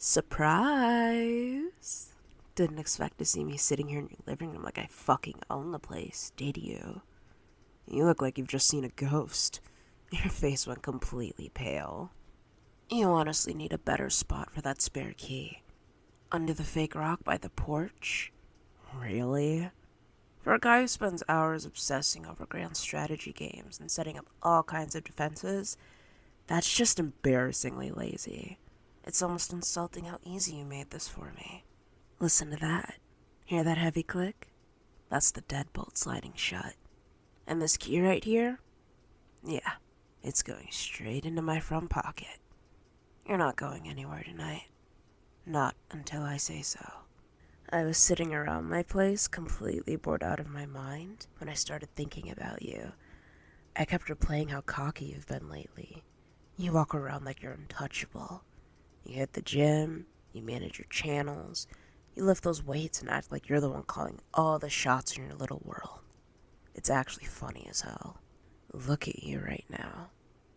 Surprise! Didn't expect to see me sitting here in your living room like I fucking own the place, did you? You look like you've just seen a ghost. Your face went completely pale. You honestly need a better spot for that spare key. Under the fake rock by the porch? Really? For a guy who spends hours obsessing over grand strategy games and setting up all kinds of defenses, that's just embarrassingly lazy. It's almost insulting how easy you made this for me. Listen to that. Hear that heavy click? That's the deadbolt sliding shut. And this key right here? Yeah, it's going straight into my front pocket. You're not going anywhere tonight. Not until I say so. I was sitting around my place, completely bored out of my mind, when I started thinking about you. I kept replaying how cocky you've been lately. You walk around like you're untouchable. You hit the gym, you manage your channels, you lift those weights and act like you're the one calling all the shots in your little world. It's actually funny as hell. Look at you right now.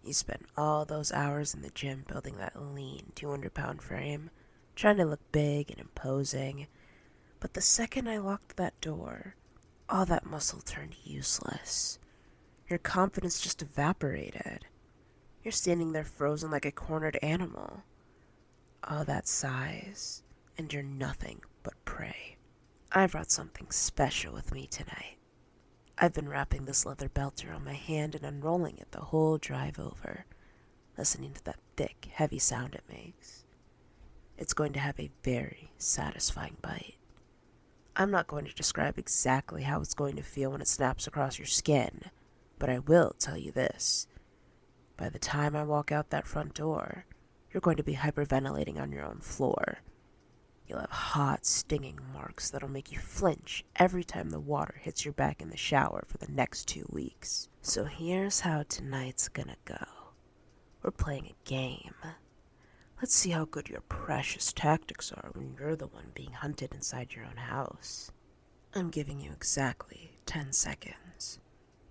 You spent all those hours in the gym building that lean 200-pound frame, trying to look big and imposing. But the second I locked that door, all that muscle turned useless. Your confidence just evaporated. You're standing there frozen like a cornered animal. All that size, and you're nothing but prey. I brought something special with me tonight. I've been wrapping this leather belt around my hand and unrolling it the whole drive over, listening to that thick, heavy sound it makes. It's going to have a very satisfying bite. I'm not going to describe exactly how it's going to feel when it snaps across your skin, but I will tell you this. By the time I walk out that front door, you're going to be hyperventilating on your own floor. You'll have hot, stinging marks that'll make you flinch every time the water hits your back in the shower for the next 2 weeks. So here's how tonight's gonna go. We're playing a game. Let's see how good your precious tactics are when you're the one being hunted inside your own house. I'm giving you exactly 10 seconds.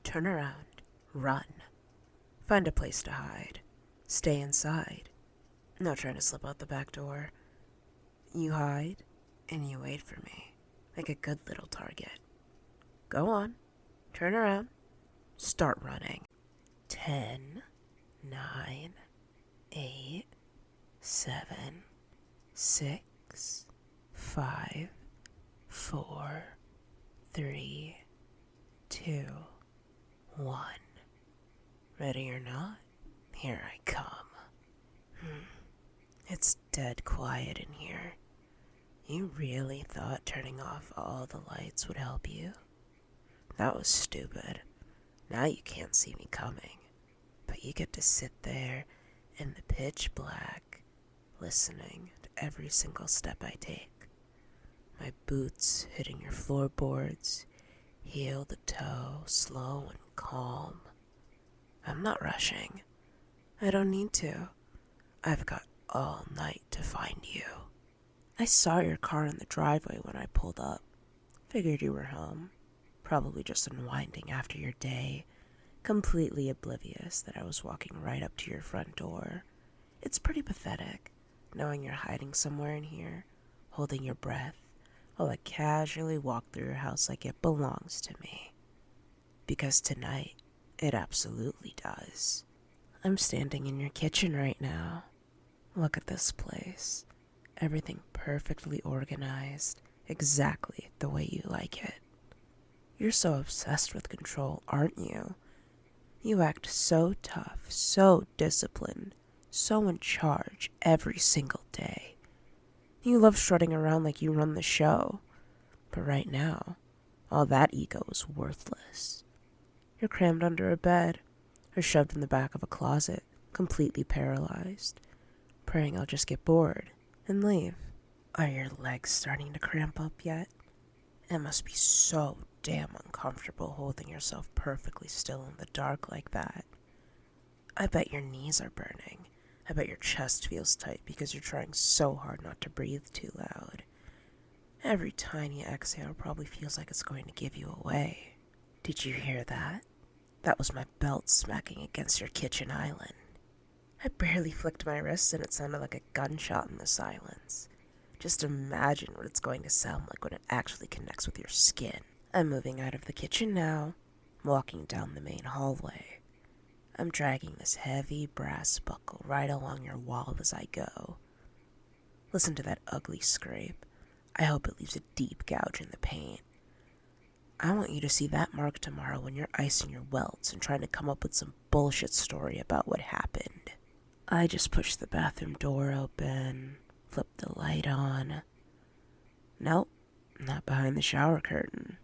Turn around, run. Find a place to hide. Stay inside. No trying to slip out the back door. You hide, and you wait for me, like a good little target. Go on. Turn around. Start running. 10, 9, 8, 7, 6, 5, 4, 3, 2, 1. Ready or not, here I come. It's dead quiet in here. You really thought turning off all the lights would help you? That was stupid. Now you can't see me coming, but you get to sit there in the pitch black, listening to every single step I take. My boots hitting your floorboards, heel to toe, slow and calm. I'm not rushing. I don't need to. I've got all night to find you. I saw your car in the driveway when I pulled up. Figured you were home. Probably just unwinding after your day. Completely oblivious that I was walking right up to your front door. It's pretty pathetic, knowing you're hiding somewhere in here, holding your breath, while I casually walk through your house like it belongs to me. Because tonight, it absolutely does. I'm standing in your kitchen right now. Look at this place. Everything perfectly organized, exactly the way you like it. You're so obsessed with control, aren't you? You act so tough, so disciplined, so in charge every single day. You love strutting around like you run the show. But right now, all that ego is worthless. You're crammed under a bed, or shoved in the back of a closet, completely paralyzed, praying I'll just get bored and leave. Are your legs starting to cramp up yet? It must be so damn uncomfortable holding yourself perfectly still in the dark like that. I bet your knees are burning. I bet your chest feels tight because you're trying so hard not to breathe too loud. Every tiny exhale probably feels like it's going to give you away. Did you hear that? That was my belt smacking against your kitchen island. I barely flicked my wrist and it sounded like a gunshot in the silence. Just imagine what it's going to sound like when it actually connects with your skin. I'm moving out of the kitchen now, walking down the main hallway. I'm dragging this heavy brass buckle right along your wall as I go. Listen to that ugly scrape. I hope it leaves a deep gouge in the paint. I want you to see that mark tomorrow when you're icing your welts and trying to come up with some bullshit story about what happened. I just pushed the bathroom door open, flipped the light on. Nope, not behind the shower curtain.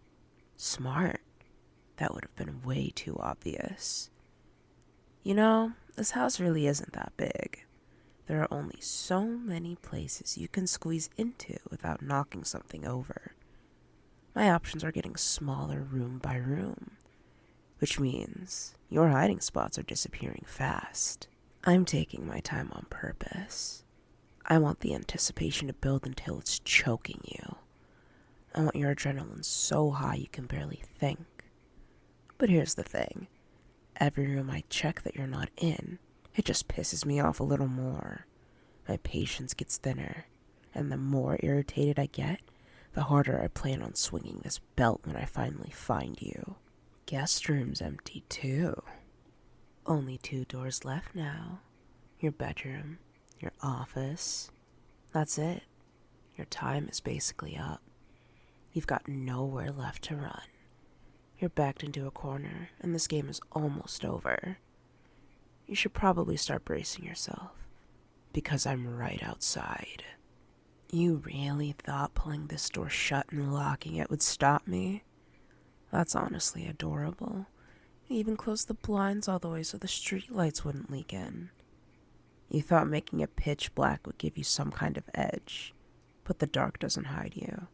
Smart. That would have been way too obvious. You know, this house really isn't that big. There are only so many places you can squeeze into without knocking something over. My options are getting smaller room by room, which means your hiding spots are disappearing fast. I'm taking my time on purpose. I want the anticipation to build until it's choking you. I want your adrenaline so high you can barely think. But here's the thing. Every room I check that you're not in, it just pisses me off a little more. My patience gets thinner, and the more irritated I get, the harder I plan on swinging this belt when I finally find you. Guest room's empty too. Only 2 doors left now. Your bedroom, your office. That's it. Your time is basically up. You've got nowhere left to run. You're backed into a corner, and this game is almost over. You should probably start bracing yourself, because I'm right outside. You really thought pulling this door shut and locking it would stop me? That's honestly adorable. You even closed the blinds all the way so the street lights wouldn't leak in. You thought making it pitch black would give you some kind of edge, but the dark doesn't hide you.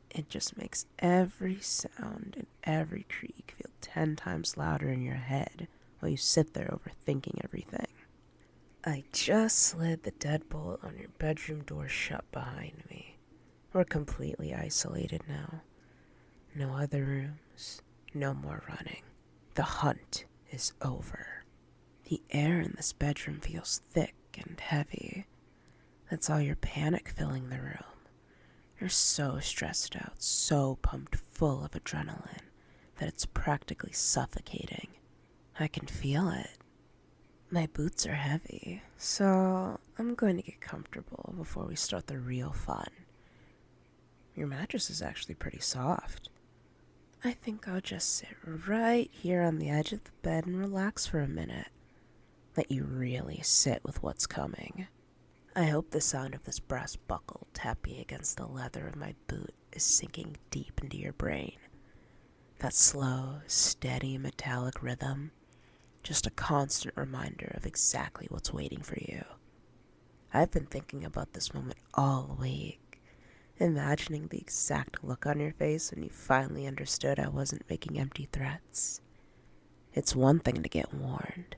It just makes every sound and every creak feel 10 times louder in your head while you sit there overthinking everything. I just slid the deadbolt on your bedroom door shut behind me. We're completely isolated now. No other rooms, no more running. The hunt is over. The air in this bedroom feels thick and heavy. That's all your panic filling the room. You're so stressed out, so pumped full of adrenaline that it's practically suffocating. I can feel it. My boots are heavy, so I'm going to get comfortable before we start the real fun. Your mattress is actually pretty soft. I think I'll just sit right here on the edge of the bed and relax for a minute. Let you really sit with what's coming. I hope the sound of this brass buckle tapping against the leather of my boot is sinking deep into your brain. That slow, steady, metallic rhythm, just a constant reminder of exactly what's waiting for you. I've been thinking about this moment all week, imagining the exact look on your face when you finally understood I wasn't making empty threats. It's one thing to get warned.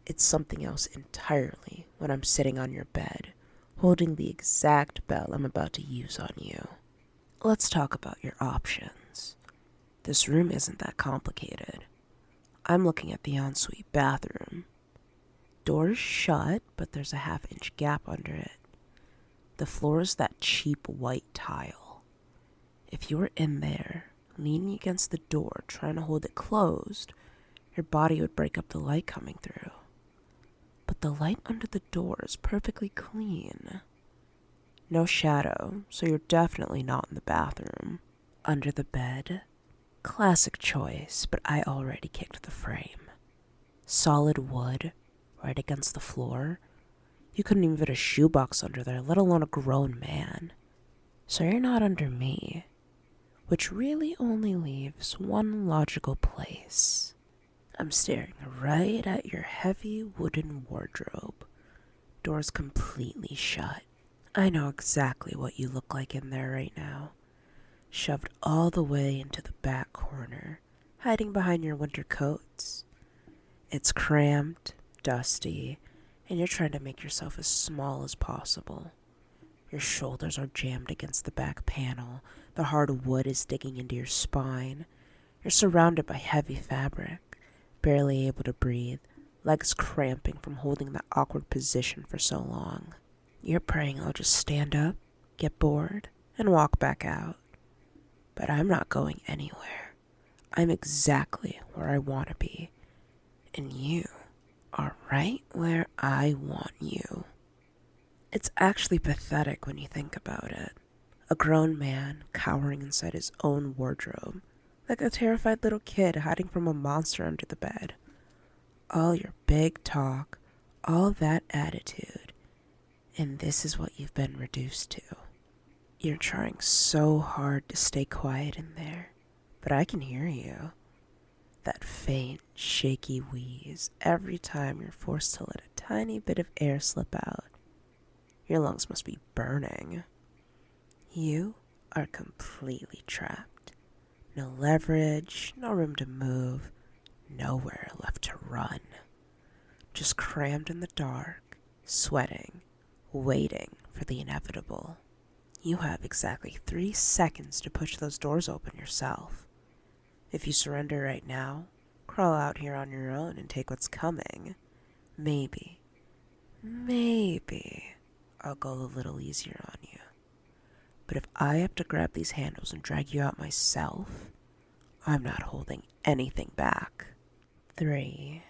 It's something else entirely when I'm sitting on your bed, holding the exact belt I'm about to use on you. Let's talk about your options. This room isn't that complicated. I'm looking at the ensuite bathroom. Door's shut, but there's a 1/2-inch gap under it. The floor is that cheap white tile. If you were in there, leaning against the door, trying to hold it closed, your body would break up the light coming through. But the light under the door is perfectly clean. No shadow, so you're definitely not in the bathroom. Under the bed? Classic choice, but I already kicked the frame. Solid wood, right against the floor. You couldn't even fit a shoebox under there, let alone a grown man. So you're not under me, which really only leaves one logical place. I'm staring right at your heavy wooden wardrobe. Door's completely shut. I know exactly what you look like in there right now. Shoved all the way into the back corner, hiding behind your winter coats. It's cramped, dusty, and you're trying to make yourself as small as possible. Your shoulders are jammed against the back panel. The hard wood is digging into your spine. You're surrounded by heavy fabric, barely able to breathe, legs cramping from holding that awkward position for so long. You're praying I'll just stand up, get bored, and walk back out. But I'm not going anywhere. I'm exactly where I want to be. And you are right where I want you. It's actually pathetic when you think about it. A grown man cowering inside his own wardrobe, like a terrified little kid hiding from a monster under the bed. All your big talk, all that attitude, and this is what you've been reduced to. You're trying so hard to stay quiet in there, but I can hear you. That faint, shaky wheeze every time you're forced to let a tiny bit of air slip out. Your lungs must be burning. You are completely trapped. No leverage, no room to move, nowhere left to run. Just crammed in the dark, sweating, waiting for the inevitable. You have exactly 3 seconds to push those doors open yourself. If you surrender right now, crawl out here on your own and take what's coming. Maybe I'll go a little easier on you. But if I have to grab these handles and drag you out myself, I'm not holding anything back. 3,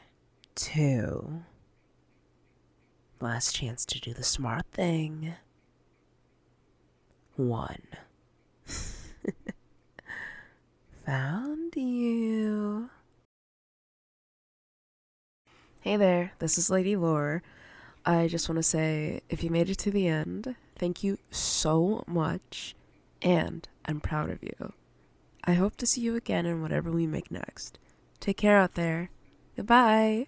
2, last chance to do the smart thing. 1. Found you. Hey there, this is Lady Lore. I just want to say, if you made it to the end, thank you so much, and I'm proud of you. I hope to see you again in whatever we make next. Take care out there. Goodbye.